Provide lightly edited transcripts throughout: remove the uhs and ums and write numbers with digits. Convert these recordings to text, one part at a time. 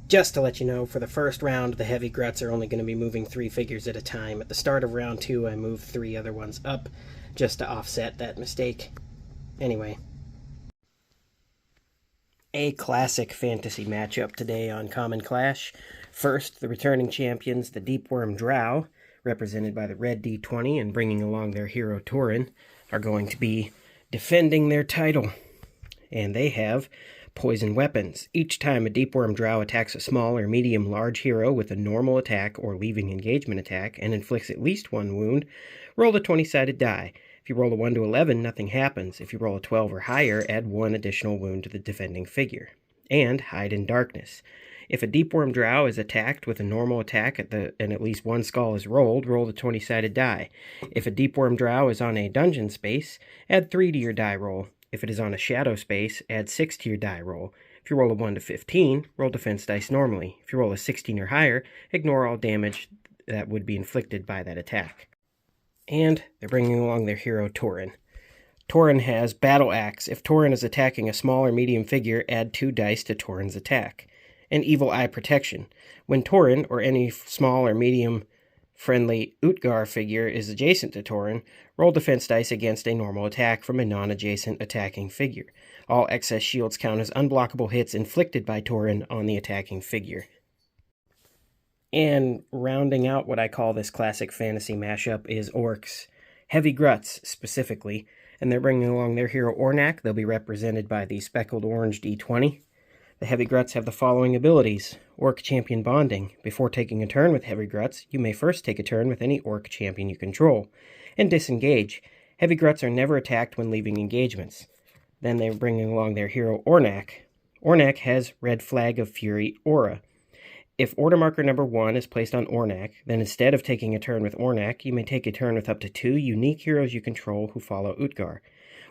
Just to let you know, for the first round, the heavy Gruts are only going to be moving 3 figures at a time. At the start of round 2, I moved 3 other ones up, just to offset that mistake. Anyway. A classic fantasy matchup today on Common Clash. First, the returning champions, the Deepworm Drow, represented by the red D20 and bringing along their hero Tauren, are going to be defending their title. And they have poison weapons. Each time a Deepworm Drow attacks a small or medium-large hero with a normal attack or leaving engagement attack and inflicts at least 1 wound, roll a 20-sided die. If you roll a 1 to 11, nothing happens. If you roll a 12 or higher, add 1 additional wound to the defending figure. And hide in darkness. If a Deepworm Drow is attacked with a normal attack and at least 1 skull is rolled, roll the 20-sided die. If a Deepworm Drow is on a dungeon space, add 3 to your die roll. If it is on a shadow space, add 6 to your die roll. If you roll a 1 to 15, roll defense dice normally. If you roll a 16 or higher, ignore all damage that would be inflicted by that attack. And they're bringing along their hero Tauren. Tauren has Battle Axe. If Tauren is attacking a small or medium figure, add 2 dice to Tauren's attack. And Evil Eye Protection. When Tauren or any small or medium friendly Utgar figure is adjacent to Tauren, roll defense dice against a normal attack from a non-adjacent attacking figure. All excess shields count as unblockable hits inflicted by Tauren on the attacking figure. And rounding out what I call this classic fantasy mashup is Orcs. Heavy Gruts, specifically, and they're bringing along their hero Ornak. They'll be represented by the speckled orange D20. The Heavy Gruts have the following abilities. Orc Champion Bonding. Before taking a turn with Heavy Gruts, you may first take a turn with any Orc Champion you control. And Disengage. Heavy Gruts are never attacked when leaving engagements. Then they're bringing along their hero Ornak. Ornak has Red Flag of Fury Aura. If order marker number 1 is placed on Ornak, then instead of taking a turn with Ornak, you may take a turn with up to 2 unique heroes you control who follow Utgar.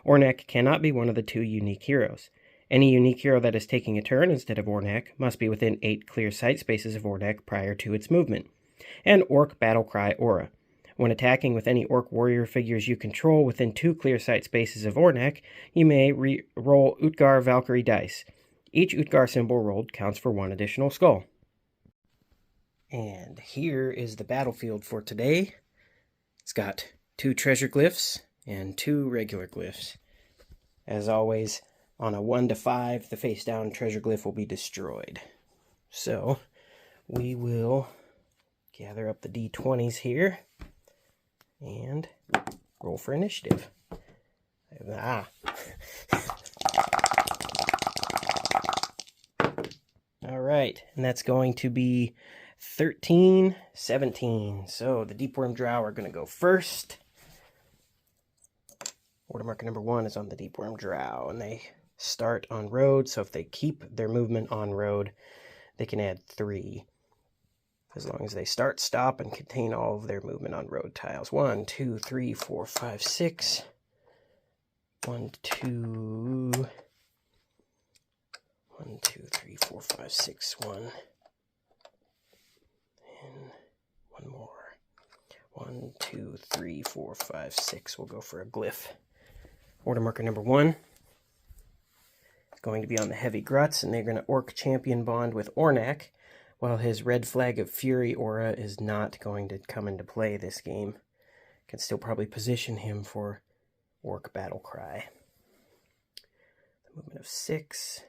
Ornak cannot be one of the 2 unique heroes. Any unique hero that is taking a turn instead of Ornak must be within 8 clear sight spaces of Ornak prior to its movement. And Orc Battlecry Aura. When attacking with any Orc warrior figures you control within 2 clear sight spaces of Ornak, you may roll Utgar Valkyrie dice. Each Utgar symbol rolled counts for 1 additional skull. And here is the battlefield for today. It's got 2 treasure glyphs and 2 regular glyphs. As always, on a 1 to 5, the face-down treasure glyph will be destroyed. So, we will gather up the D20s here and roll for initiative. Alright, and that's going to be 13, 17. So, the Deepworm Drow are going to go first. Order marker number 1 is on the Deepworm Drow, and they start on road, so if they keep their movement on road, they can add 3. As long as they start, stop, and contain all of their movement on road tiles. 1, 2, 3, 4, 5, 6. 1, 2. 1, 2, 3, 4, 5, 6. 1. And 1 more. 1, 2, 3, 4, 5, 6. We'll go for a glyph. Order marker number 1. Going to be on the Heavy Gruts, and they're going to Orc Champion Bond with Ornak, while his Red Flag of Fury aura is not going to come into play this game. Can still probably position him for Orc Battlecry. The movement of 6.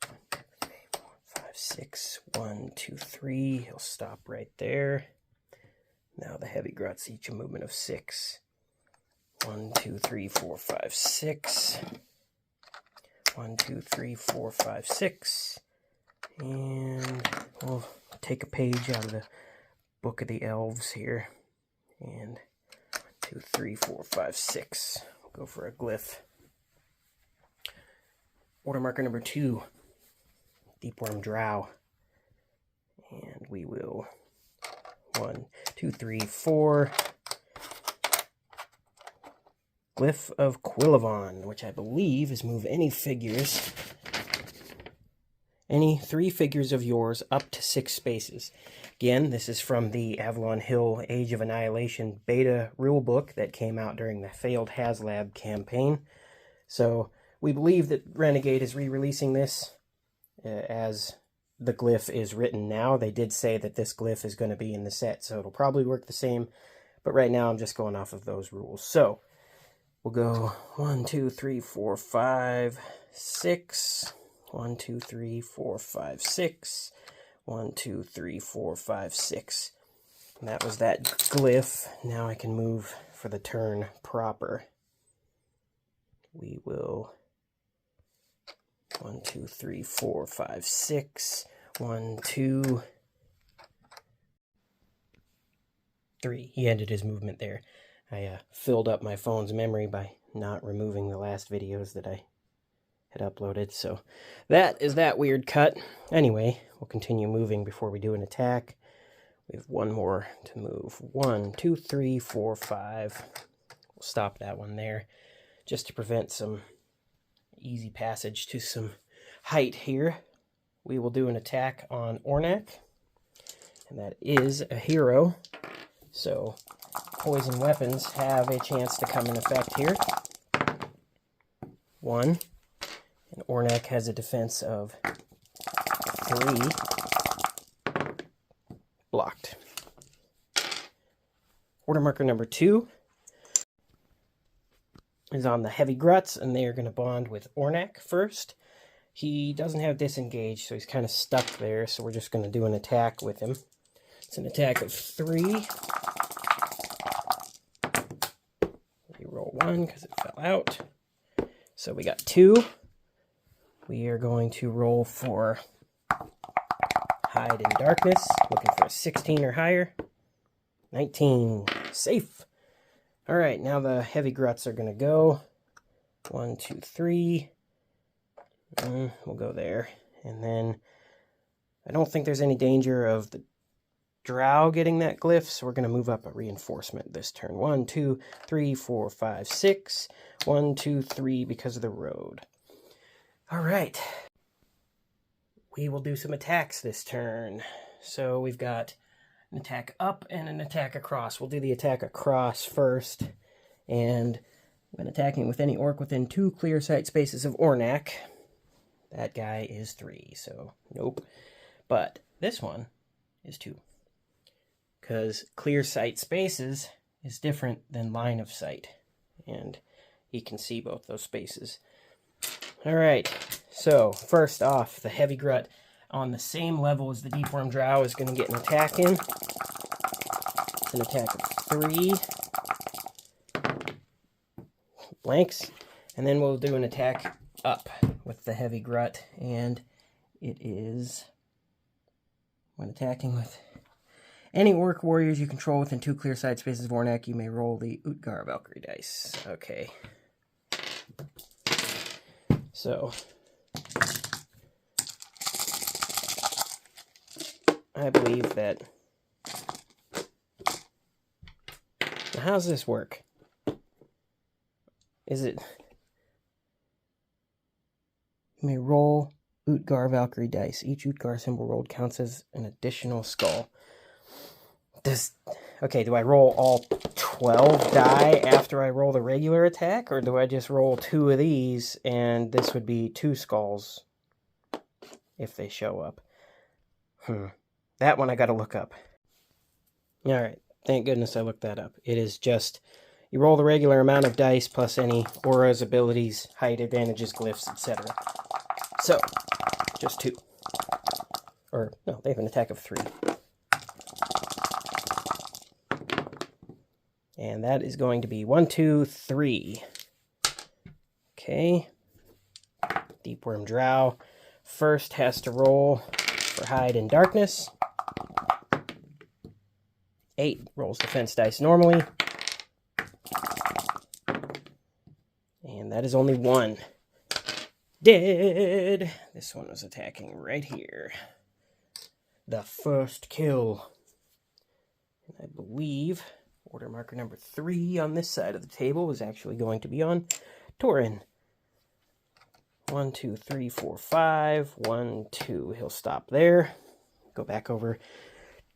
1, 2, 3, 4, 5, 6. 1, 2, 3. He'll stop right there. Now the Heavy Gruts, each a movement of 6. 1, 2, 3, 4, 5, 6. 1, 2, 3, 4, 5, 6. And we'll take a page out of the Book of the Elves here. And 1, 2, 3, 4, 5, 6. We'll go for a glyph. Order marker number 2. Deepworm Drow. And we will 1, 2, 3, 4. Glyph of Quillavon, which I believe is move any 3 figures of yours up to 6 spaces. Again, this is from the Avalon Hill Age of Annihilation beta rulebook that came out during the failed HasLab campaign. So we believe that Renegade is re-releasing this as the glyph is written now. They did say that this glyph is going to be in the set, so it'll probably work the same. But right now I'm just going off of those rules. So we'll go 1, 2, 3, 4, 5, 6. 1, 2, 3, 4, 5, 6. 1, 2, 3, 4, 5, 6. And that was that glyph. Now I can move for the turn proper. We will 1, 2, 3, 4, 5, 6. 1, 2, 3. He ended his movement there. I filled up my phone's memory by not removing the last videos that I had uploaded. So that is that weird cut. Anyway, we'll continue moving before we do an attack. We have one more to move. 1, 2, 3, 4, 5. We'll stop that one there just to prevent some easy passage to some height here. We will do an attack on Ornak, and that is a hero. So poison weapons have a chance to come in effect here. 1, and Ornak has a defense of 3. Blocked. Order marker number 2 is on the heavy Gruts, and they are going to bond with Ornak first. He doesn't have disengage, so he's kind of stuck there, so we're just going to do an attack with him. It's an attack of 3. We roll 1 because it fell out. So we got 2. We are going to roll for hide in darkness, looking for a 16 or higher. 19. Safe. All right, now the heavy Gruts are going to go. 1, 2, 3. We'll go there. And then I don't think there's any danger of the drow getting that glyph, so we're going to move up a reinforcement this turn. 1, 2, 3, 4, 5, 6. 1, 2, 3 because of the road. All right. We will do some attacks this turn. So we've got an attack up and an attack across. We'll do the attack across first. And when attacking with any orc within 2 clear sight spaces of Ornak, that guy is 3, so nope. But this one is 2. Because clear sight spaces is different than line of sight. And he can see both those spaces. Alright, so first off, the heavy Grut on the same level as the Deepworm Drow is going to get an attack in. It's an attack of 3. Blanks. And then we'll do an attack up with the heavy Grut. And it is, when attacking with any orc warriors you control within 2 clear side spaces of Ornak, you may roll the Utgar Valkyrie dice. Okay. So I believe that... Now, how does this work? Is it... You may roll Utgar Valkyrie dice. Each Utgar symbol rolled counts as an additional skull. Okay, do I roll all 12 die after I roll the regular attack? Or do I just roll 2 of these and this would be 2 skulls if they show up? That one I gotta look up. Alright, thank goodness I looked that up. It is just, you roll the regular amount of dice plus any auras, abilities, height advantages, glyphs, etc. So, just 2. Or, no, they have an attack of 3. And that is going to be 1, 2, 3. Okay. Deepworm Drow first has to roll for hide in darkness. 8 rolls defense dice normally. And that is only 1. Dead. This one was attacking right here. The first kill. And I believe order marker number 3 on this side of the table is actually going to be on Tauren. 1, 2, 3, 4, 5. 1, 2. He'll stop there. Go back over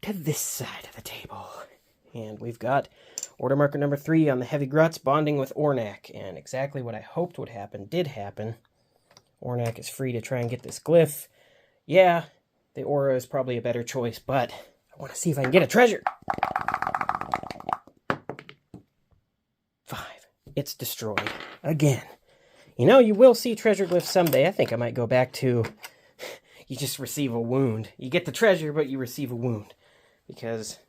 to this side of the table. And we've got order marker number 3 on the heavy Gruts bonding with Ornak. And exactly what I hoped would happen did happen. Ornak is free to try and get this glyph. Yeah, The aura is probably a better choice, but I want to see if I can get a treasure. 5. It's destroyed. Again. You know, you will see treasure glyphs someday. I think I might go back to... you just receive a wound. You get the treasure, but you receive a wound. Because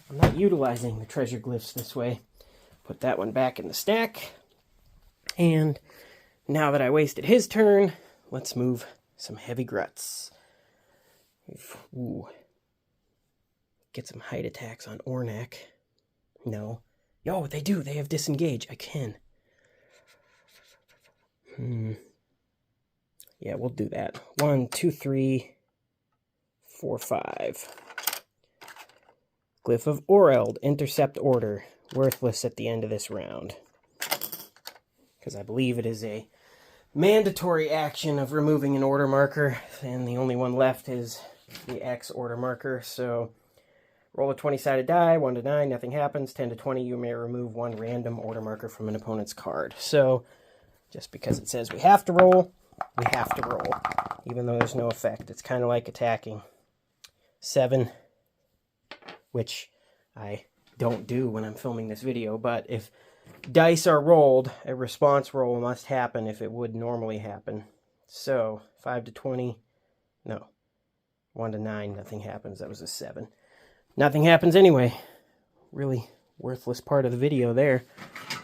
I'm not utilizing the treasure glyphs this way. Put that one back in the stack. And now that I wasted his turn, let's move some heavy gruts. Ooh. Get some height attacks on Ornak. No. Yo, they do. They have disengage. I can. Yeah, we'll do that. 1, 2, 3, 4, 5. Glyph of Oreld. Intercept order. Worthless at the end of this round. Because I believe it is a mandatory action of removing an order marker. And the only one left is the X order marker. So roll a 20-sided die. 1 to 9. Nothing happens. 10 to 20. You may remove one random order marker from an opponent's card. So just because it says we have to roll, we have to roll. Even though there's no effect. It's kind of like attacking. 7. Which I don't do when I'm filming this video. But if dice are rolled, a response roll must happen if it would normally happen. So 5 to 20. No. 1 to 9. Nothing happens. That was a 7. Nothing happens anyway. Really worthless part of the video there.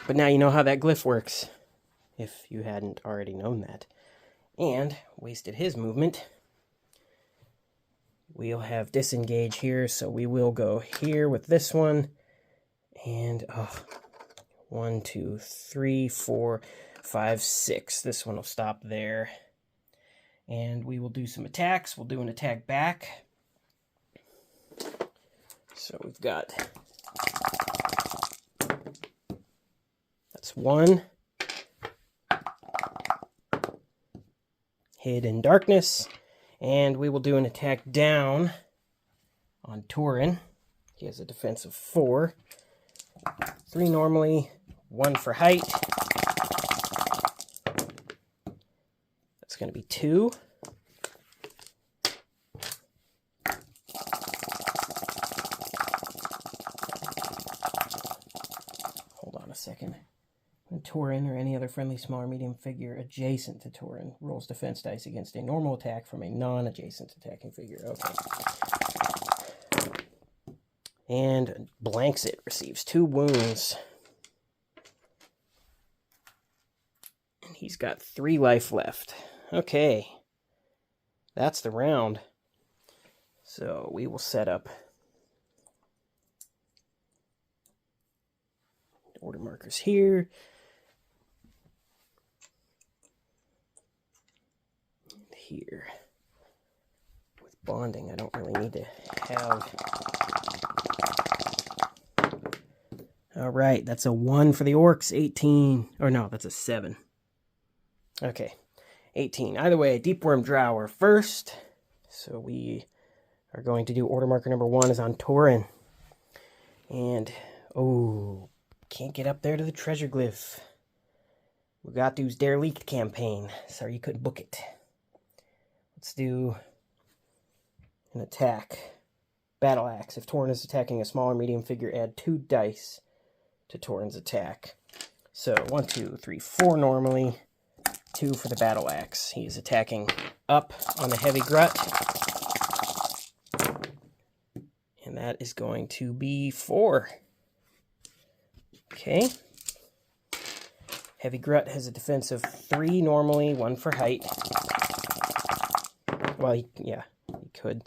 But now you know how that glyph works. If you hadn't already known that. And wasted his movement. We'll have disengage here, so we will go here with this one. And 1, 2, 3, 4, 5, 6. This one will stop there. And we will do some attacks. We'll do an attack back. So we've got... that's 1. Hid in darkness. And we will do an attack down on Tauren. He has a defense of 4. 3 normally, 1 for height. That's going to be 2. Hold on a second. When Tauren or any other friendly small or medium figure adjacent to Tauren rolls defense dice against a normal attack from a non-adjacent attacking figure. Okay. And blanks it. Receives 2 wounds. And he's got 3 life left. Okay. That's the round. So we will set up order markers here. Here. With bonding, I don't really need to have... Alright, that's a 1 for the orcs, 18. Or no, that's a 7. Okay, 18. Either way, Deep Worm Drow are first. So we are going to do order marker number 1 is on Tauren. And, oh, can't get up there to the treasure glyph. Mugatu's Derelict campaign. Sorry you couldn't book it. Let's do an attack. Battle Axe. If Tauren is attacking a small or medium figure, add 2 dice to Tauren's attack. So 1, 2, 3, 4 normally. 2 for the Battle Axe. He is attacking up on the heavy grut. And that is going to be 4. Okay. Heavy grut has a defense of 3 normally, 1 for height. Well, he could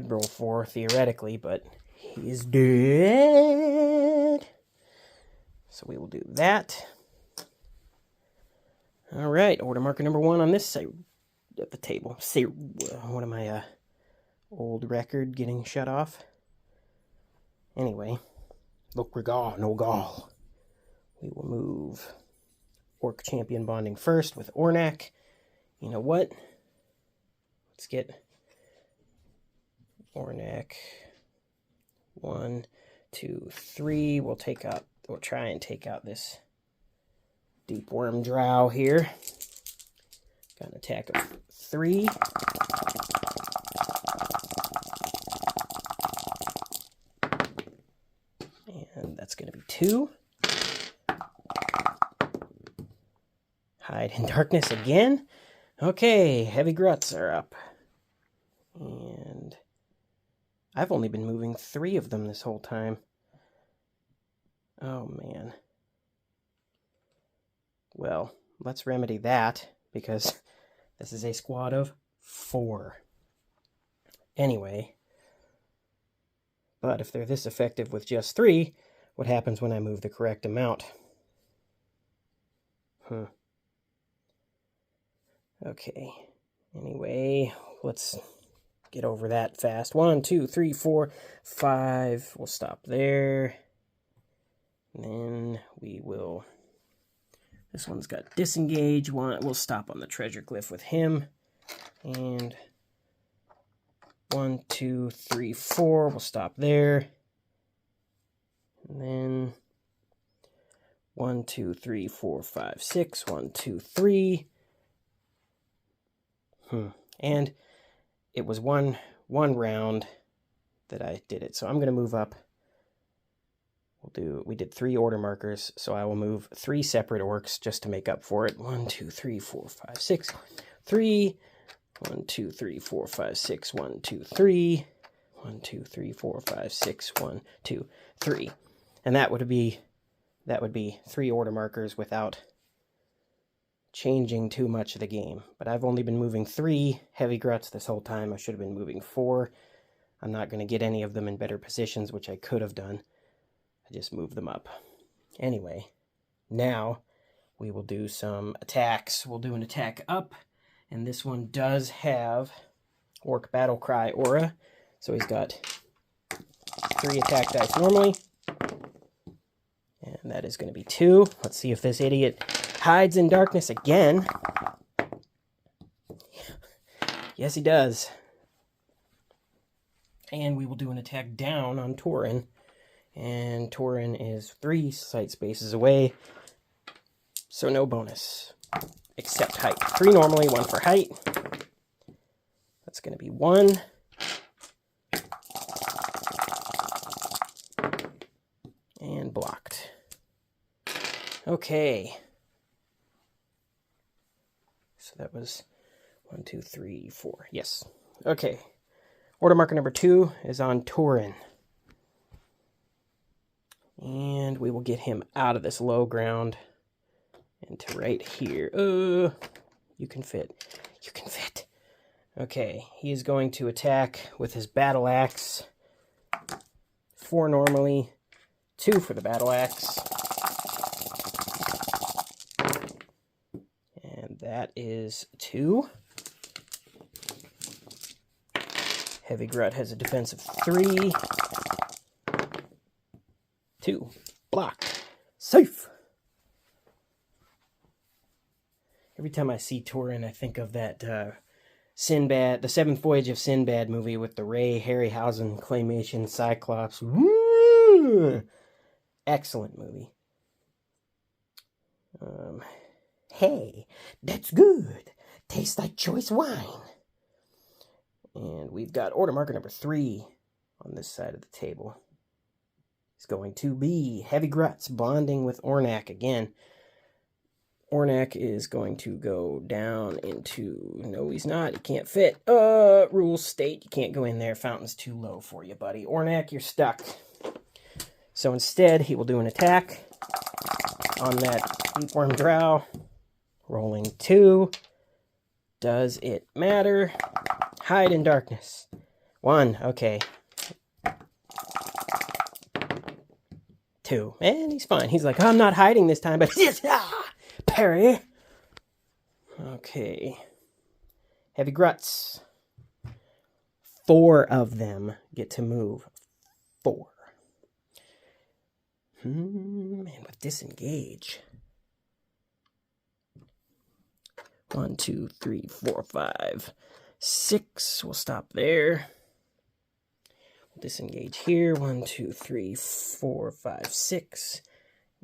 roll 4 theoretically, but he is dead. So we will do that. All right, order marker number 1 on this side of the table. See, what am I, old record getting shut off? Anyway, look, Regal, no gall. We will move Orc Champion bonding first with Ornak. You know what? Let's get Ornak. 1, 2, 3. We'll try and take out this Deep Worm Drow here. Got an attack of 3. 2. Hide in darkness again. Okay, heavy gruts are up. And I've only been moving 3 of them this whole time. Oh, man. Well, let's remedy that, because this is a squad of 4. Anyway, but if they're this effective with just 3, what happens when I move the correct amount? Okay, anyway, let's get over that fast. 1, 2, 3, 4, 5. We'll stop there. And then we will... This one's got disengage. We'll stop on the treasure glyph with him. And 1, 2, 3, 4. We'll stop there. And then 1, 2, 3, 4, 5, 6. 1, 2, 3. And it was one round that I did it. So I'm going to move up. We did 3 order markers, so I will move 3 separate orcs just to make up for it. 1, 2, 3, 4, 5, 6, 3. 1, 2, 3, 4, 5, 6, 1, 2, 3. 1, 2, 3, 4, 5, 6, 1, 2, 3. And that would be 3 order markers without changing too much of the game. But I've only been moving 3 heavy gruts this whole time. I should have been moving 4. I'm not going to get any of them in better positions, which I could have done. I just moved them up. Anyway, now we will do some attacks. We'll do an attack up, and this one does have Orc Battle Cry aura. So he's got 3 attack dice normally. And that is going to be 2. Let's see if this idiot hides in darkness again. Yes, he does. And we will do an attack down on Tauren. And Tauren is 3 sight spaces away. So no bonus. Except height. 3 normally, 1 for height. That's going to be 1. And blocked. Okay. So that was 1, 2, 3, 4. Yes. Okay. Order marker number 2 is on Tauren. And we will get him out of this low ground into right here. You can fit. You can fit. Okay, he is going to attack with his battle axe. 4 normally, 2 for the battle axe. And that is 2. Heavy Grut has a defense of 3. 2. Blocked. Safe! Every time I see Tauren, I think of that Sinbad, the 7th Voyage of Sinbad movie with the Ray Harryhausen claymation Cyclops. Woo! Excellent movie. Hey, that's good. Tastes like choice wine. And we've got order marker number 3 on this side of the table. It's going to be Heavy Gruts bonding with Ornak again. Ornak is going to go down into... No, he's not. He can't fit. Rules state you can't go in there. Fountain's too low for you, buddy. Ornak, you're stuck. So instead, he will do an attack on that Deepworm Drow. Rolling 2. Does it matter? Hide in darkness. 1. Okay. 2. And he's fine. He's like, I'm not hiding this time, but parry. Okay. Heavy Gruts. 4 of them get to move. 4. And with disengage. 1, 2, 3, 4, 5, 6. We'll stop there. We'll disengage here. 1, 2, 3, 4, 5, 6.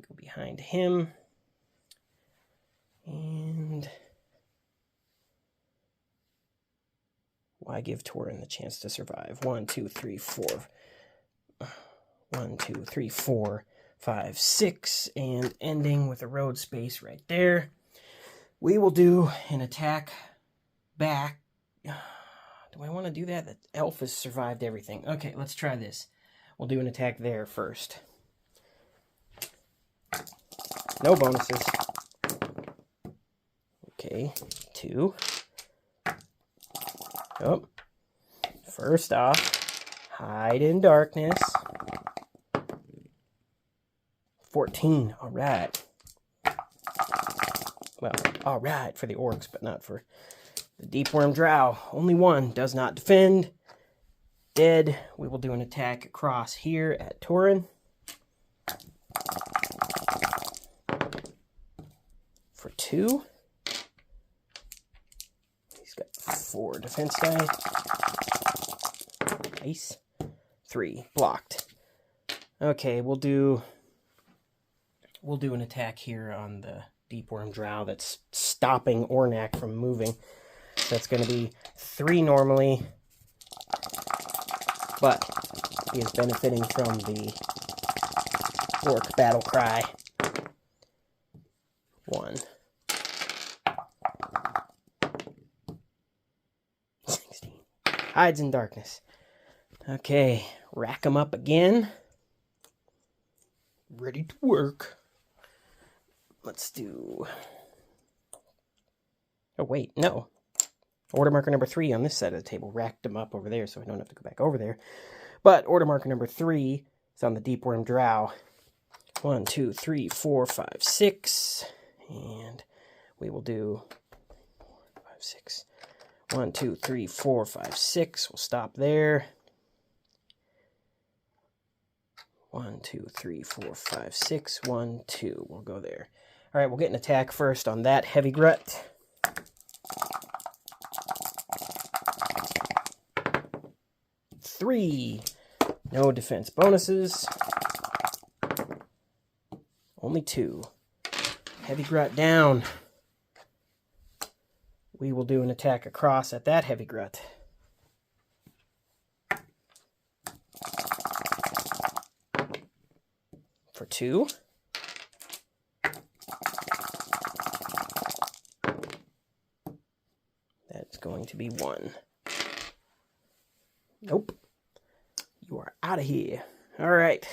Go behind him. And why give Tauren the chance to survive? 1, 2, 3, 4. 1, 2, 3, 4. 5, 6, and ending with a road space right there. We will do an attack back. Do I want to do that? The elf has survived everything. Okay, let's try this. We'll do an attack there first. No bonuses. Okay, 2. Oh, first off, hide in darkness. 14, all right. Well, all right for the orcs, but not for the deep worm drow. Only 1 does not defend. Dead. We will do an attack across here at Tauren. For 2. He's got 4 defense die. Nice. 3 blocked. Okay, we'll do an attack here on the deep worm drow that's stopping Ornak from moving. So that's going to be 3 normally, but he is benefiting from the orc battle cry. 1. 16. Hides in darkness. Okay, rack him up again. Ready to work. Let's do... Oh, wait, no. Order marker number 3 on this side of the table. Racked them up over there so I don't have to go back over there. But order marker number 3 is on the deep worm drow. 1, 2, 3, 4, 5, 6. And we will do 5, 6. 1, 2, 3, 4, 5, 6. We'll stop there. 1, 2, 3, 4, 5, 6. 1, 2. We'll go there. All right, we'll get an attack first on that heavy grut. 3. No defense bonuses. Only 2. Heavy grut down. We will do an attack across at that heavy grut. For 2. That's going to be 1. Nope. You are out of here. All right.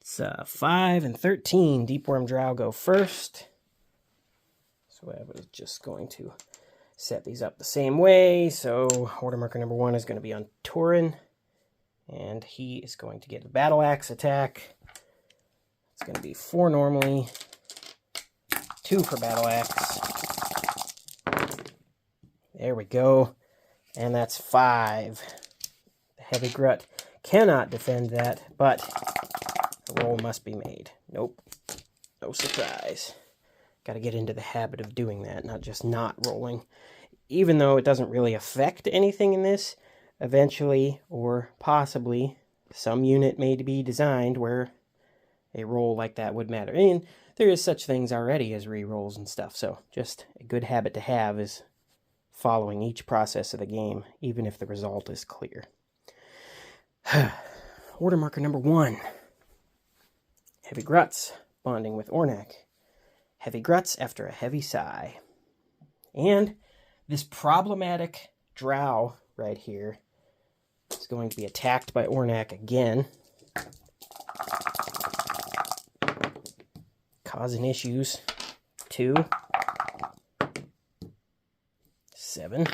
It's 5 and 13. Deep worm drow go first. So I was just going to set these up the same way. So order marker number 1 is going to be on Tauren. And he is going to get a battle axe attack. It's going to be 4 normally. 2 for battle axe. There we go. And that's 5. The heavy grut cannot defend that, but a roll must be made. Nope. No surprise. Got to get into the habit of doing that, not just not rolling. Even though it doesn't really affect anything in this, eventually, or possibly, some unit may be designed where a roll like that would matter. And there is such things already as re-rolls and stuff, so just a good habit to have is following each process of the game, even if the result is clear. Order marker number 1. Heavy Gruts, bonding with Ornak. Heavy Gruts after a heavy sigh. And this problematic drow right here is going to be attacked by Ornak again, causing issues. 2. 7.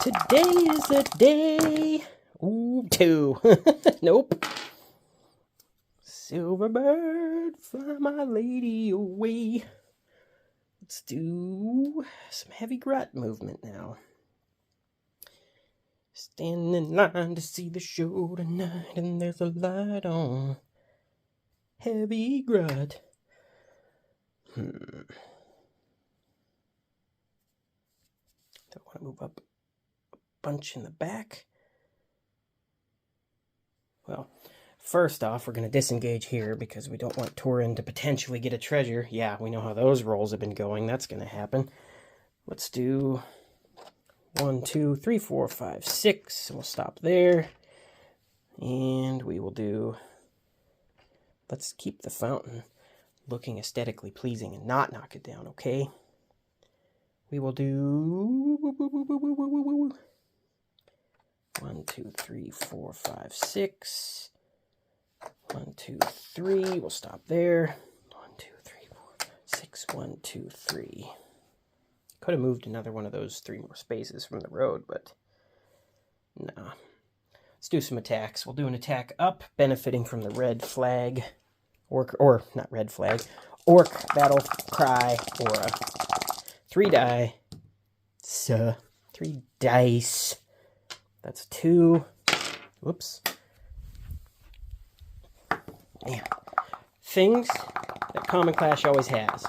Today is the day. Ooh, 2. Nope. Silverbird, fly my lady away. Let's do some heavy grut movement now. Stand in line to see the show tonight, and there's a light on. Heavy grut. Don't want to move up a bunch in the back. Well, First off, we're going to disengage here because we don't want Tauren to potentially get a treasure. Yeah, we know how those rolls have been going. That's going to happen. Let's do 1, 2, 3, 4, 5, 6. We'll stop there. And we will do... Let's keep the fountain looking aesthetically pleasing and not knock it down, okay? We will do 1, 2, 3, 4, 5, 6. 1, 2, 3. We'll stop there. 1, 2, 3, 4, 6. 1, 2, 3. Could have moved another one of those 3 more spaces from the road, but nah. Let's do some attacks. We'll do an attack up, benefiting from the red flag, or not red flag, orc battle cry aura. 3 die. 3 dice. That's 2. Whoops. Man. Things that Common Clash always has.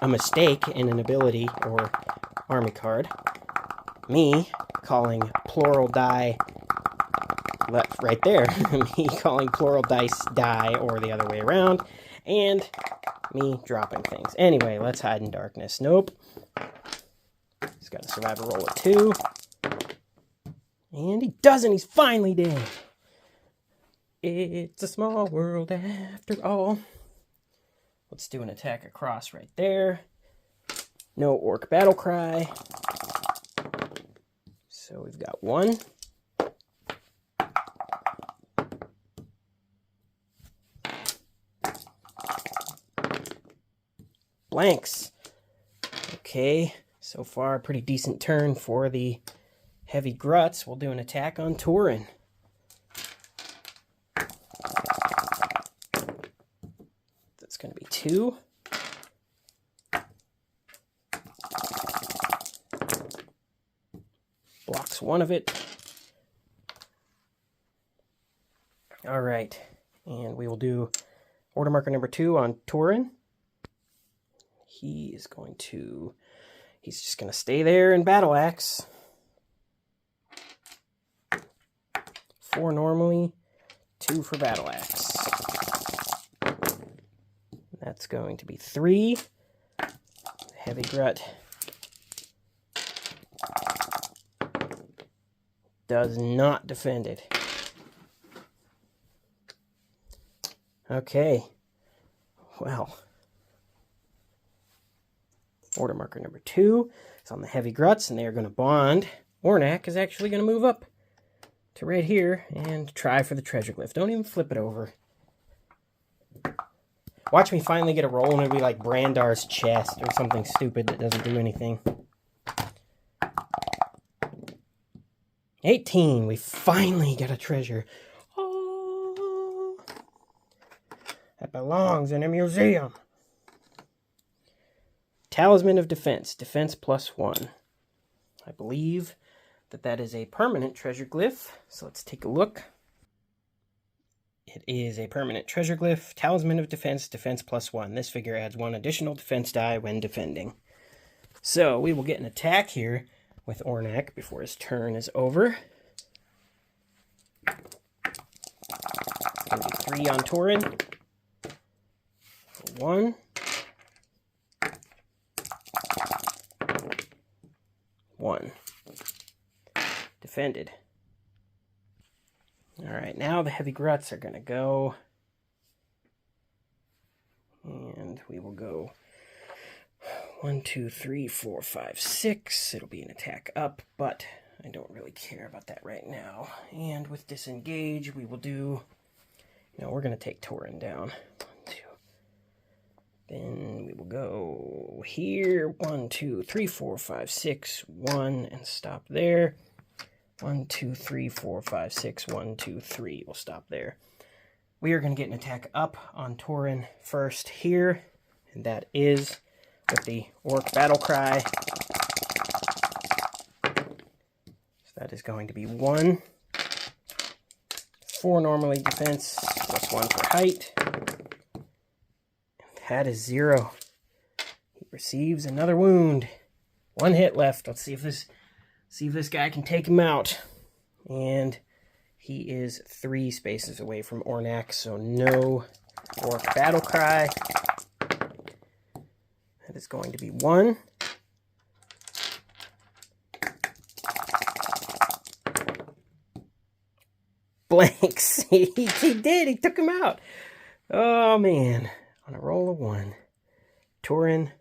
A mistake in an ability or army card. Me calling plural die left right there. Me calling plural dice die or the other way around. And me dropping things. Anyway, let's hide in darkness. Nope. He's got to survive a roll of 2. And he doesn't. He's finally dead. It's a small world after all. Let's do an attack across right there. No orc battle cry. So we've got 1. Blanks. Okay, so far a pretty decent turn for the heavy Gruts. We'll do an attack on Tauren. That's going to be 2. Blocks 1 of it. All right, and we will do order marker number 2 on Tauren. He's just going to stay there and battle axe. 4 normally, 2 for battle axe. That's going to be 3. Heavy Grut does not defend it. Okay. Well. Order marker number 2 is on the heavy Gruts, and they are going to bond. Ornak is actually going to move up to right here and try for the treasure glyph. Don't even flip it over. Watch me finally get a roll, and it'll be like Brandar's chest or something stupid that doesn't do anything. 18. We finally get a treasure. Oh, that belongs in a museum. Talisman of Defense. Defense +1. I believe that is a permanent treasure glyph. So let's take a look. It is a permanent treasure glyph. Talisman of Defense. Defense +1. This figure adds 1 additional defense die when defending. So we will get an attack here with Ornak before his turn is over. It's going to be 3 on Tauren. 1. 1. Defended. Alright, now the heavy Gruts are going to go. And we will go 1, 2, 3, 4, 5, 6. It'll be an attack up, but I don't really care about that right now. And with disengage, we will do... No, we're going to take Tauren down. 1, 2. Then we will go here. 1, 2, 3, 4, 5, 6, 1, and stop there. 1, 2, 3, 4, 5, 6, 1, 2, 3. We'll stop there. We are going to get an attack up on Tauren first here, and that is with the Orc Battle Cry. So that is going to be 1. 4 normally defense, +1 for height. That is 0. He receives another wound. 1 hit left. Let's see if this guy can take him out. And He is 3 spaces away from Ornak, so no Orc battle cry. That is going to be 1. Blanks. He did. He took him out. Oh, man. On a roll of 1. Tauren,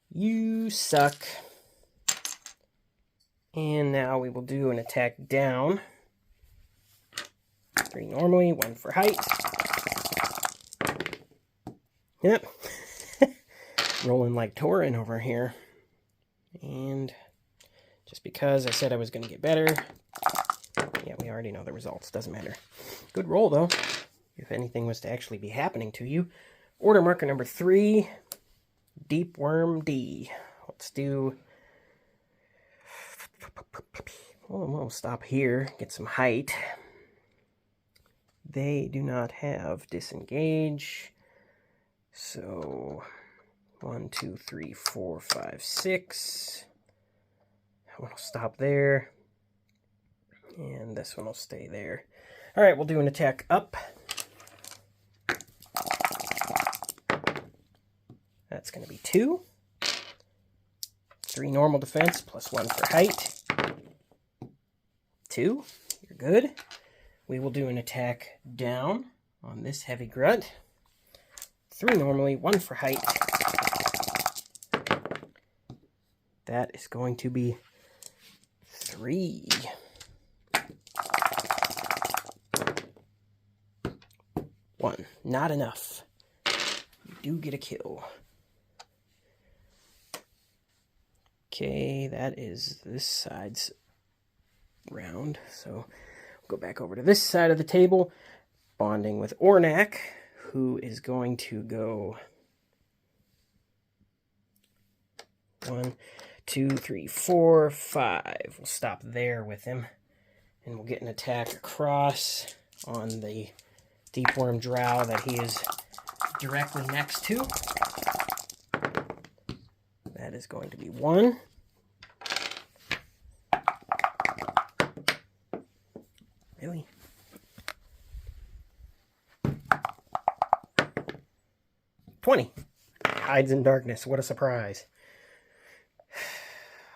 you suck. And now we will do an attack down. 3 normally, 1 for height. Yep. Rolling like Tauren over here. And just because I said I was going to get better. Yeah, we already know the results. Doesn't matter. Good roll, though. If anything was to actually be happening to you. Order marker number 3. Deep Worm D. Let's do... We'll stop here. Get some height. They do not have disengage. So... 1, 2, 3, 4, 5, 6. That one will stop there. And this one will stay there. Alright, we'll do an attack up. That's going to be 2. 3 normal defense, plus 1 for height. 2. You're good. We will do an attack down on this heavy grunt. 3 normally, 1 for height. That is going to be 3. One. Not enough. You do get a kill. Okay, that is this side's round. So we'll go back over to this side of the table, bonding with Ornak, who is going to go 1, 2, 3, 4, 5. We'll stop there with him, and we'll get an attack across on the Deep Worm Drow that he is directly next to. That is going to be 1. Really? $20. Hides in darkness. What a surprise.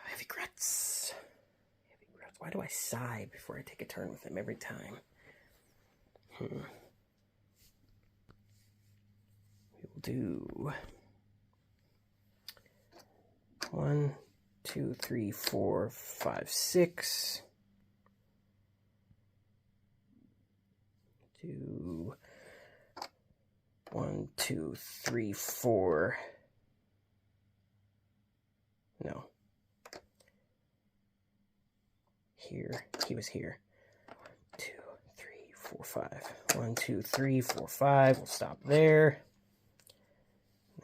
Heavy Gruts. Heavy Gruts. Why do I sigh before I take a turn with him every time? We will do 1, 2, 3, 4, 5, 6. Do 1, 2, 3, 4. No. Here. He was here. 1, 2, 3, 4, 5. 1, 2, 3, 4, 5. We'll stop there.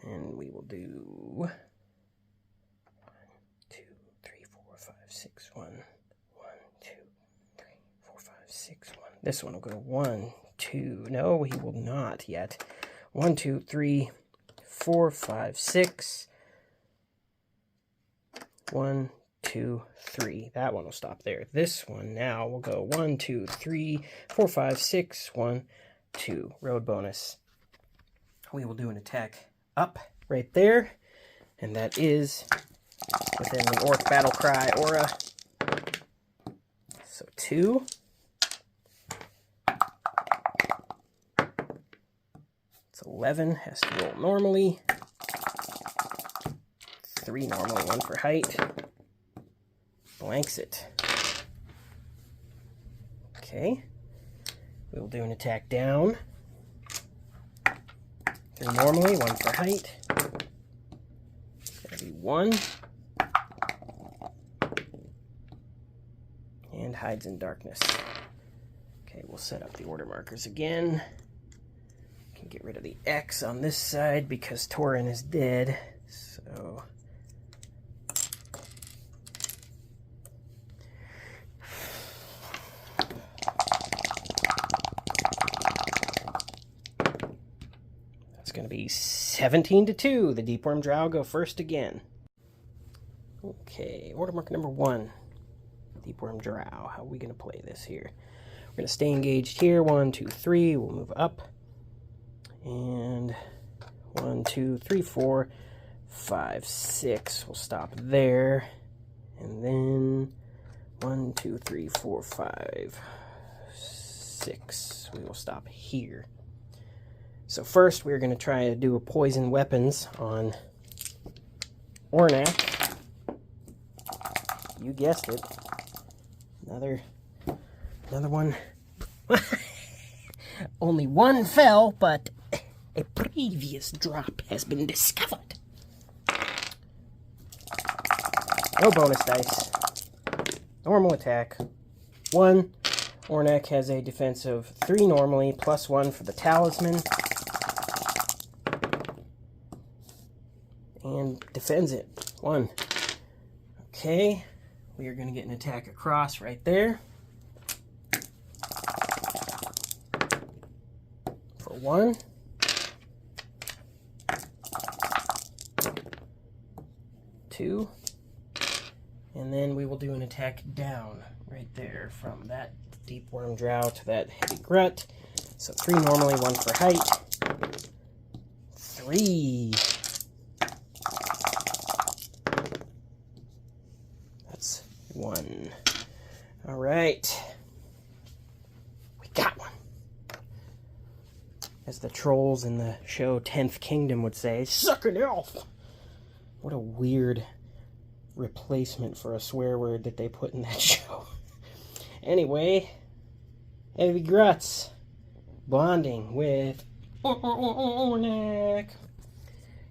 And we will do 1, 2, 3, 4, 5, 6. 1, 1, 2, 3, 4, 5, 6. 1. This one will go 1, 2. No, he will not yet. 1, 2, 3, 4, 5, 6. 1, 2, 3. That one will stop there. This one now will go 1, 2, 3, 4, 5, 6. 1, 2. Road bonus. We will do an attack up right there, and that is within the Orc Battle Cry aura. So 2. It's 11, has to roll normally. 3 normally, 1 for height. Blanks it. Okay. We will do an attack down. 3 normally, 1 for height. It's going to be 1. And hides in darkness. Okay, we'll set up the order markers again. Can get rid of the X on this side because Tauren is dead. So that's going to be 17-2. The Deep Worm Drow go first again. Okay, order mark number 1. Deep Worm Drow. How are we going to play this here? We're going to stay engaged here. 1, 2, 3. We'll move up. And 1, 2, 3, 4, 5, 6. We'll stop there. And then 1, 2, 3, 4, 5, 6. We will stop here. So first we're going to try to do a poison weapons on Ornak. You guessed it. Another one. Only one fell, but a previous drop has been discovered. No bonus dice. Normal attack. 1. Ornak has a defense of 3 normally, plus 1 for the talisman. And defends it. 1. Okay. We are going to get an attack across right there. For 1. 2. And then we will do an attack down right there from that deep worm drow to that heavy grut. So 3 normally, 1 for height. 3. That's 1. All right. We got one. As the trolls in the show 10th Kingdom would say, suck an elf. What a weird replacement for a swear word that they put in that show. Anyway, heavy gruts bonding with Ornak.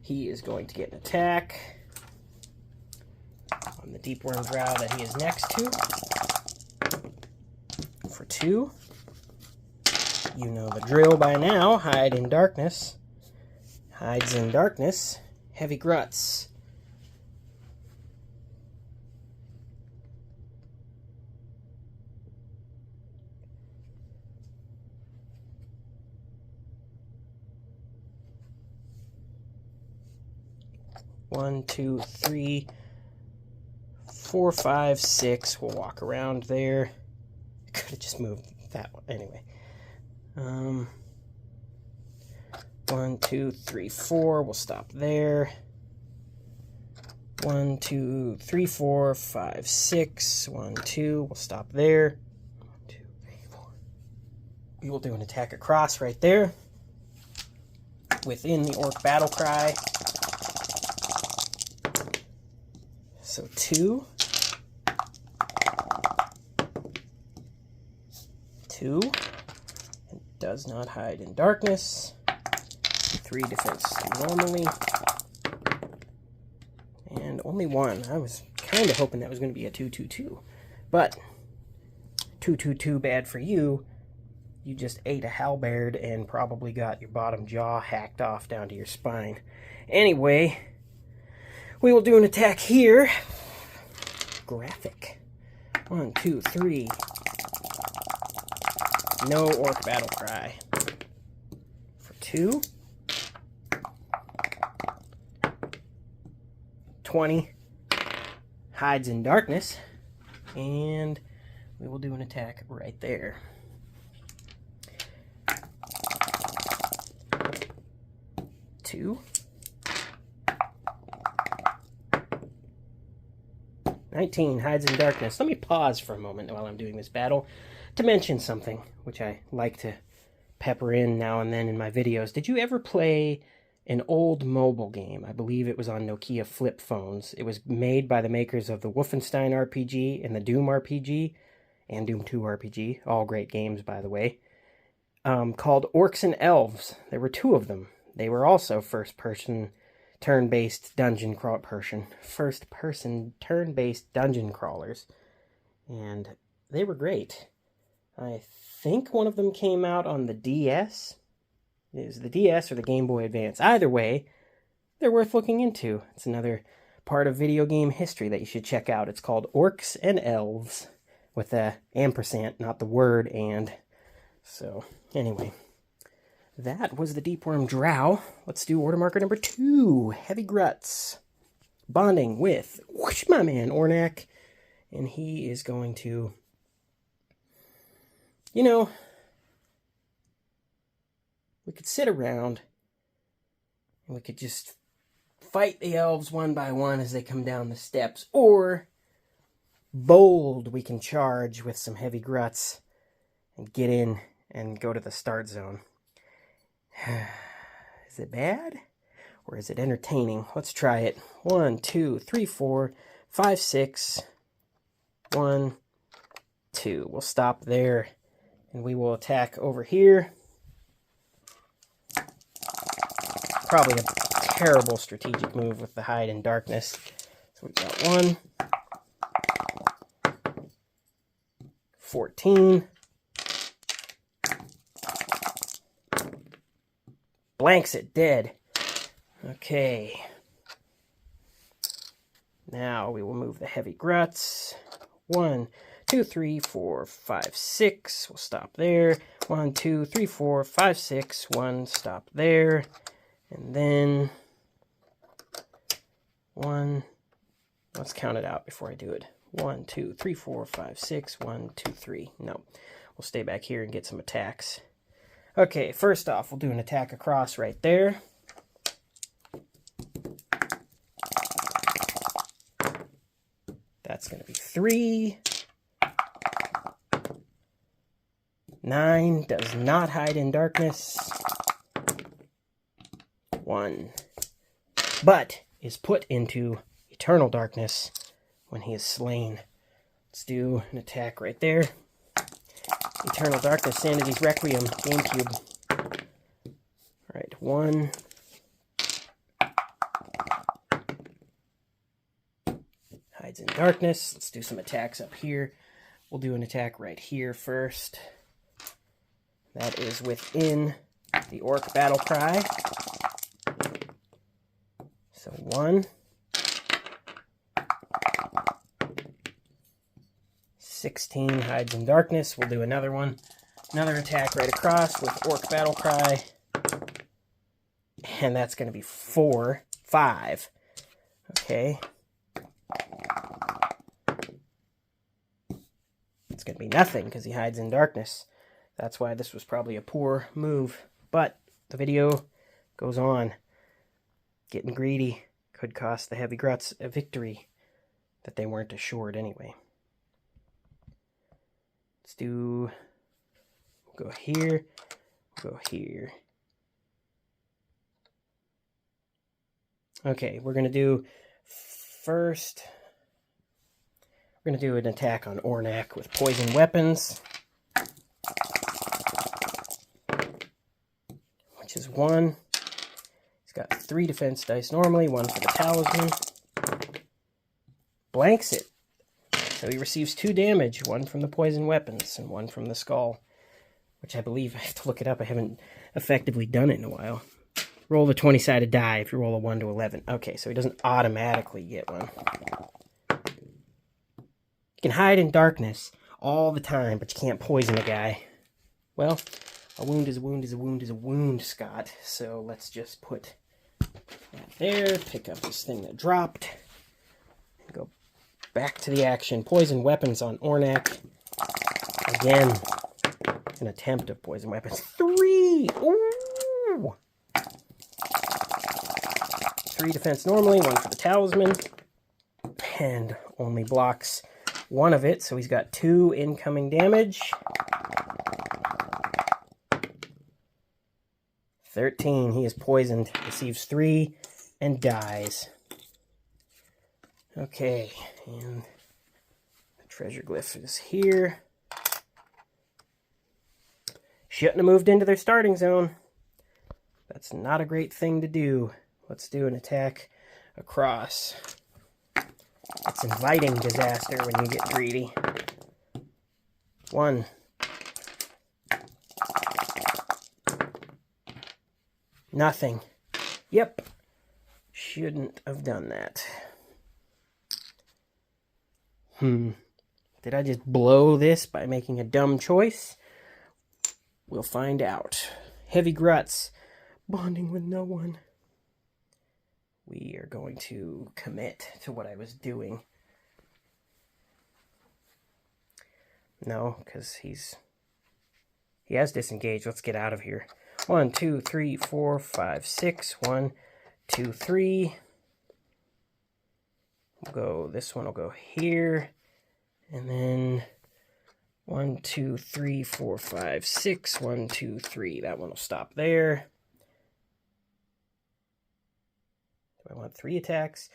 He is going to get an attack on the deep worm drow that he is next to. For 2. You know the drill by now. Hide in darkness. Hides in darkness. Heavy gruts. One, 2, 3, 4, 5, 6. We'll walk around there. I could have just moved that one. Anyway. 1, 2, 3, 4. We'll stop there. 1, 2, 3, 4, 5, 6. 1, 2. We'll stop there. 1, 2, 3, 4. We will do an attack across right there. Within the orc battle cry. So 2. 2. It does not hide in darkness. 3 defense normally. And only 1. I was kind of hoping that was going to be a 2-2-2. But 2-2-2 bad for you. You just ate a halberd and probably got your bottom jaw hacked off down to your spine. Anyway, we will do an attack here. Graphic. 1, 2, 3. No orc battle cry. For 2. 20. Hides in darkness. And we will do an attack right there. 2. 19, hides in darkness. Let me pause for a moment while I'm doing this battle to mention something, which I like to pepper in now and then in my videos. Did you ever play an old mobile game? I believe it was on Nokia flip phones. It was made by the makers of the Wolfenstein RPG and the Doom RPG and Doom 2 RPG. All great games, by the way. Called Orcs and Elves. There were 2 of them. They were also first-person turn-based dungeon first-person turn-based dungeon crawlers, and they were great. I think one of them came out on the DS. It was the DS or the Game Boy Advance. Either way, they're worth looking into. It's another part of video game history that you should check out. It's called Orcs and Elves, with the ampersand, not the word and. So, anyway. That was the Deep Worm Drow. Let's do order marker number 2, Heavy Gruts. Bonding with my man Ornak. And he is going to You know, we could sit around and we could just fight the elves one by one as they come down the steps. Or, bold, we can charge with some heavy gruts and get in and go to the start zone. Is it bad? Or is it entertaining? Let's try it. 1, 2, 3, 4, 5, 6. 1, 2. We'll stop there. And we will attack over here. Probably a terrible strategic move with the hide in darkness. So we've got 1. 14. Blanks it dead. Okay. Now we will move the heavy gruts. 1, 2, 3, 4, 5, 6. We'll stop there. 1, 2, 3, 4, 5, 6. 1, stop there. And then 1. Let's count it out before I do it. 1, 2, 3, 4, 5, 6. 1, 2, 3. No. We'll stay back here and get some attacks. Okay, first off, we'll do an attack across right there. That's going to be 3. 9 does not hide in darkness. 1. But is put into eternal darkness when he is slain. Let's do an attack right there. Eternal Darkness, Sanity's Requiem, GameCube. Alright, 1. Hides in darkness. Let's do some attacks up here. We'll do an attack right here first. That is within the Orc battle cry. So 1. 16 hides in darkness. We'll do another one. Another attack right across with Orc battle cry. And that's going to be 4. 5. Okay. It's going to be nothing because he hides in darkness. That's why this was probably a poor move. But the video goes on. Getting greedy could cost the heavy gruts a victory that they weren't assured anyway. Let's do, we'll go here, we'll go here. Okay, we're going to do first, we're going to do an attack on Ornak with poison weapons, which is 1. He's got 3 defense dice normally, 1 for the talisman. Blanks it. So he receives 2 damage, 1 from the poison weapons and 1 from the skull, which I believe, I have to look it up, I haven't effectively done it in a while. Roll the 20-sided die if you roll a 1 to 11. Okay, so he doesn't automatically get one. You can hide in darkness all the time, but you can't poison a guy. Well, a wound is a wound is a wound is a wound, Scott. So let's just put that there, pick up this thing that dropped, and go back to the action. Poison weapons on Ornak. Again, an attempt of poison weapons. 3! Ooh! 3 defense normally, 1 for the talisman. And only blocks 1 of it, so he's got 2 incoming damage. 13, he is poisoned, receives 3, and dies. Okay, and the treasure glyph is here. Shouldn't have moved into their starting zone. That's not a great thing to do. Let's do an attack across. It's inviting disaster when you get greedy. 1. Nothing. Yep. Shouldn't have done that. Did I just blow this by making a dumb choice? We'll find out. Heavy gruts. Bonding with no one. We are going to commit to what I was doing. No, because he's He has disengaged. Let's get out of here. 1, 2, 3, 4, 5, 6. 1, 2, 3. We'll go, this one will go here. And then 1, 2, 3, 4, 5, 6. 1, 2, 3. That one will stop there. Do I want 3 attacks?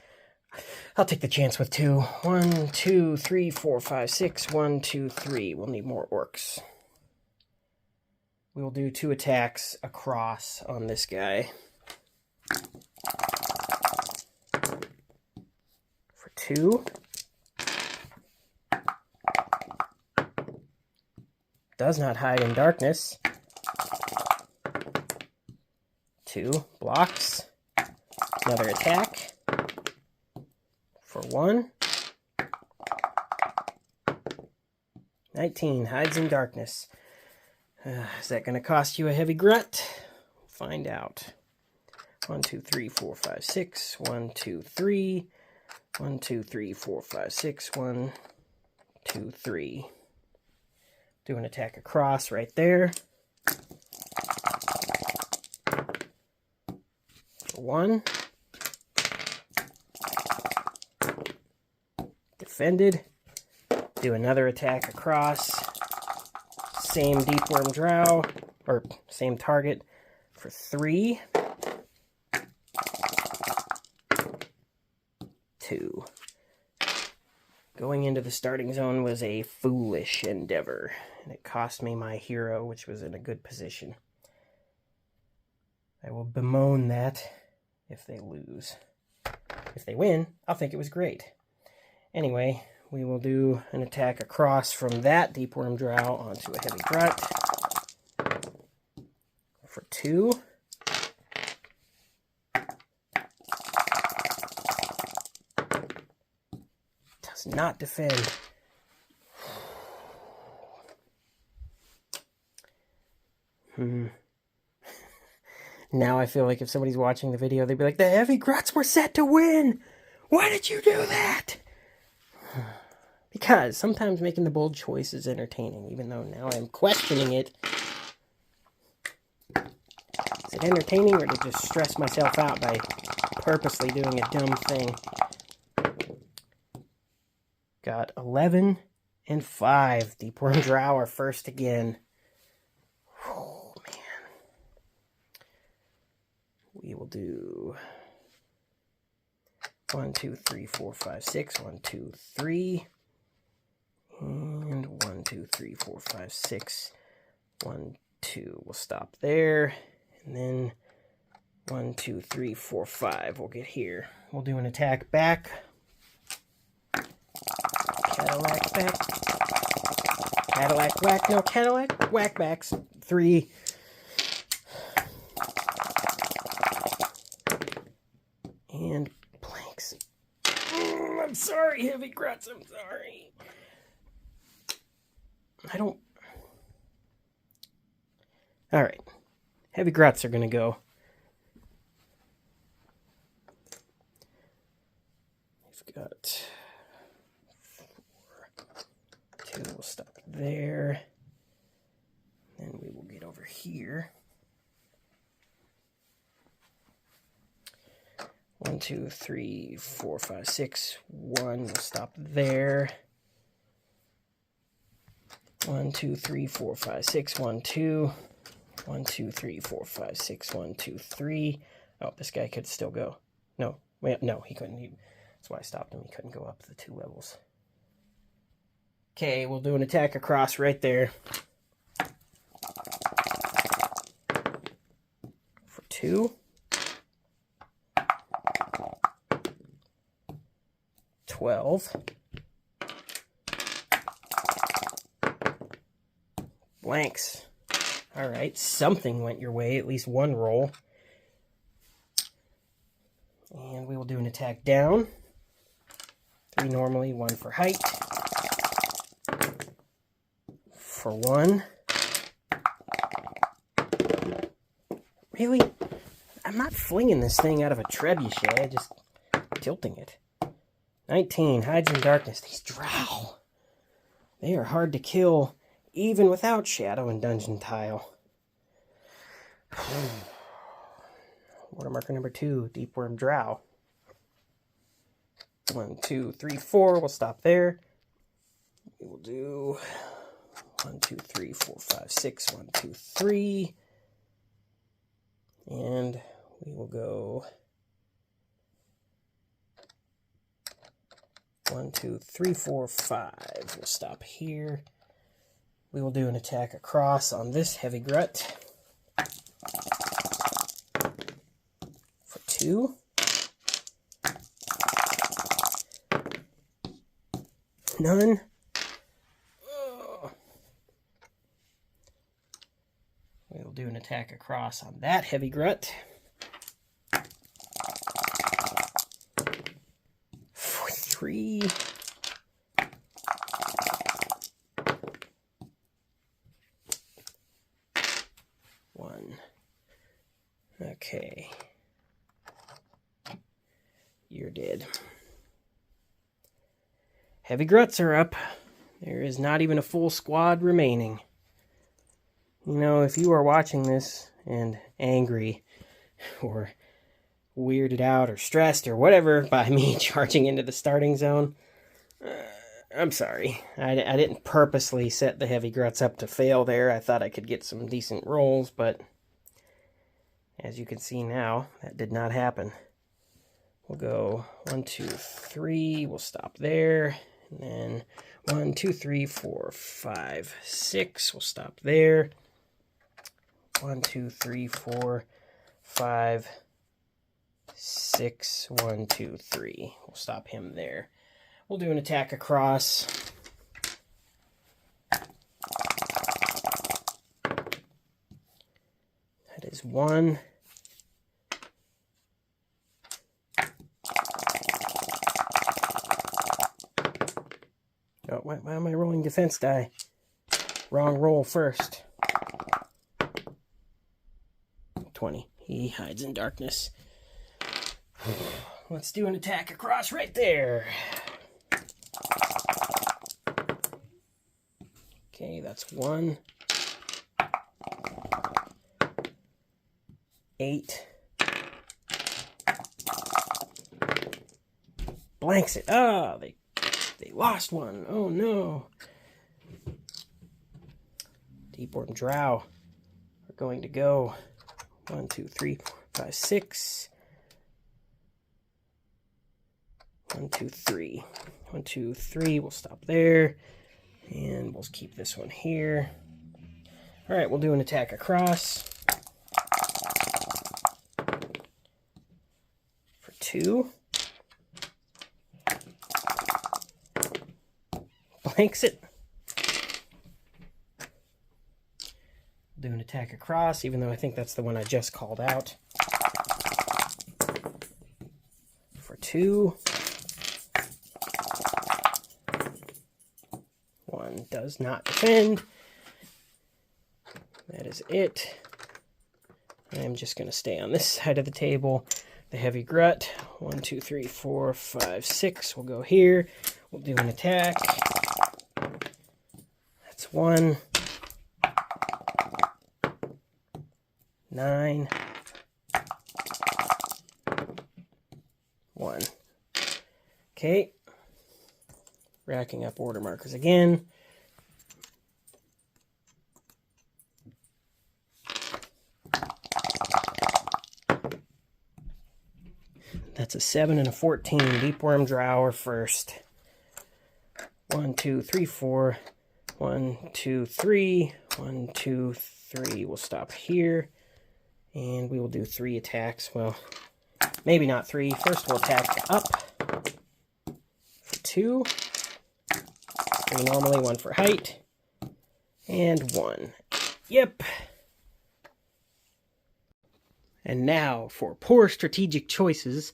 I'll take the chance with 2. 1, 2, 3, 4, 5, 6. 1, 2, 3. We'll need more orcs. We will do 2 attacks across on this guy. For 2. Does not hide in darkness. 2 blocks. Another attack. For 1. 19 hides in darkness. Is that going to cost you a heavy grunt? Find out. 1, 2, 3, 4, 5, 6. 1, 2, 3. 1, 2, 3, 4, 5, 6. 1, 2, 3. Do an attack across right there. For 1. Defended. Do another attack across. Same deepworm drow, or same target for 3. 2. Going into the starting zone was a foolish endeavor, and it cost me my hero, which was in a good position. I will bemoan that if they lose. If they win, I'll think it was great. Anyway, we will do an attack across from that deepworm drow onto a heavy grunt for 2. Does not defend. Now I feel like if somebody's watching the video, they'd be like, the heavy gruts were set to win! Why did you do that? Because sometimes making the bold choice is entertaining, even though now I'm questioning it. Is it entertaining, or to just stress myself out by purposely doing a dumb thing? Got 11 and 5. Deepworm drow are first again. Oh, man. We will do 1, 2, 3, 4, 5, 6. 1, 2, 3. And 1, 2, 3, 4, 5, 6. 1, 2. We'll stop there. And then 1, 2, 3, 4, 5. We'll get here. We'll do an attack back. Cadillac back. Cadillac whack. No, Cadillac whack backs. 3. And blanks. I'm sorry, heavy gruts. I'm sorry. I don't... Alright. Heavy gruts are going to go. We've got 4. 2. We'll stop there. Then we will get over here. 1, 2, 3, 4, 5, 6. 1. We'll stop there. 1, 2, 3, 4, 5, 6. 1, 2. 1, 2, 3, 4, 5, 6. 1, 2, 3. Oh, this guy could still go. No, wait, no, he couldn't. That's why I stopped him. He couldn't go up the 2 levels. Okay, we'll do an attack across right there. For 2. 12. Blanks. Alright, something went your way, at least one roll. And we will do an attack down. 3 normally, 1 for height. For 1. Really? I'm not flinging this thing out of a trebuchet, I'm just tilting it. 19, hides in darkness. These drow. They are hard to kill even without shadow and dungeon tile. Water marker number 2, Deep Worm Drow. 1, 2, 3, 4. We'll stop there. We will do 1, 2, 3, 4, 5, 6. 1, 2, 3. And we will go 1, 2, 3, 4, 5. We'll stop here. We will do an attack across on this heavy grut for 2. None. We'll do an attack across on that heavy grut for 3. Okay. You're dead. Heavy gruts are up. There is not even a full squad remaining. You know, if you are watching this and angry or weirded out or stressed or whatever by me charging into the starting zone, I'm sorry. I didn't purposely set the heavy gruts up to fail there. I thought I could get some decent rolls, but as you can see now, that did not happen. We'll go 1, 2, 3. We'll stop there. And then 1, 2, 3, 4, 5, 6. We'll stop there. 1, 2, 3, 4, 5, 6. 1, 2, 3. We'll stop him there. We'll do an attack across. That is 1. Oh, why am I rolling defense die? Wrong roll first. 20. He hides in darkness. Let's do an attack across right there. Okay, that's 1. 8. Blanks it. Oh, they lost 1. Oh no. Deep Worm Drow are going to go 1, 2, 3, 4, 5, 6. 1, 2, 3. 1, 2, 3. We'll stop there. And we'll keep this one here. Alright, we'll do an attack across for 2. Blanks it. Do an attack across, even though I think that's the one I just called out. For 2. 1 does not defend. That is it. I'm just going to stay on this side of the table. The heavy grut. 1, 2, 3, 4, 5, 6. We'll go here. We'll do an attack. That's 1. 9. 1. Okay. Racking up order markers again. That's a 7 and a 14. Deep Worm Drow are first. 1, 2, 3, 4. 1, 2, 3. 1, 2, 3. We'll stop here. And we will do 3 attacks. Well, maybe not 3. First we'll attack up for 2. 3 normally, 1 for height. And 1. Yep. And now, for poor strategic choices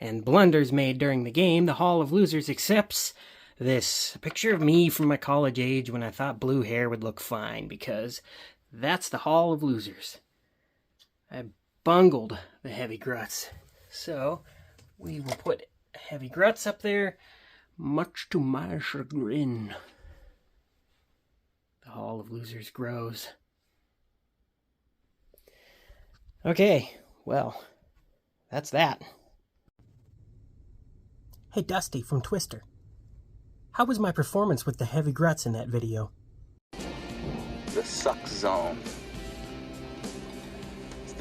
and blunders made during the game, the Hall of Losers accepts this picture of me from my college age when I thought blue hair would look fine, because that's the Hall of Losers. I bungled the heavy gruts. So, we will put heavy gruts up there, much to my chagrin. The Hall of Losers grows. Okay, well, that's that. Hey, Dusty from Twister. How was my performance with the heavy gruts in that video? The suck zone.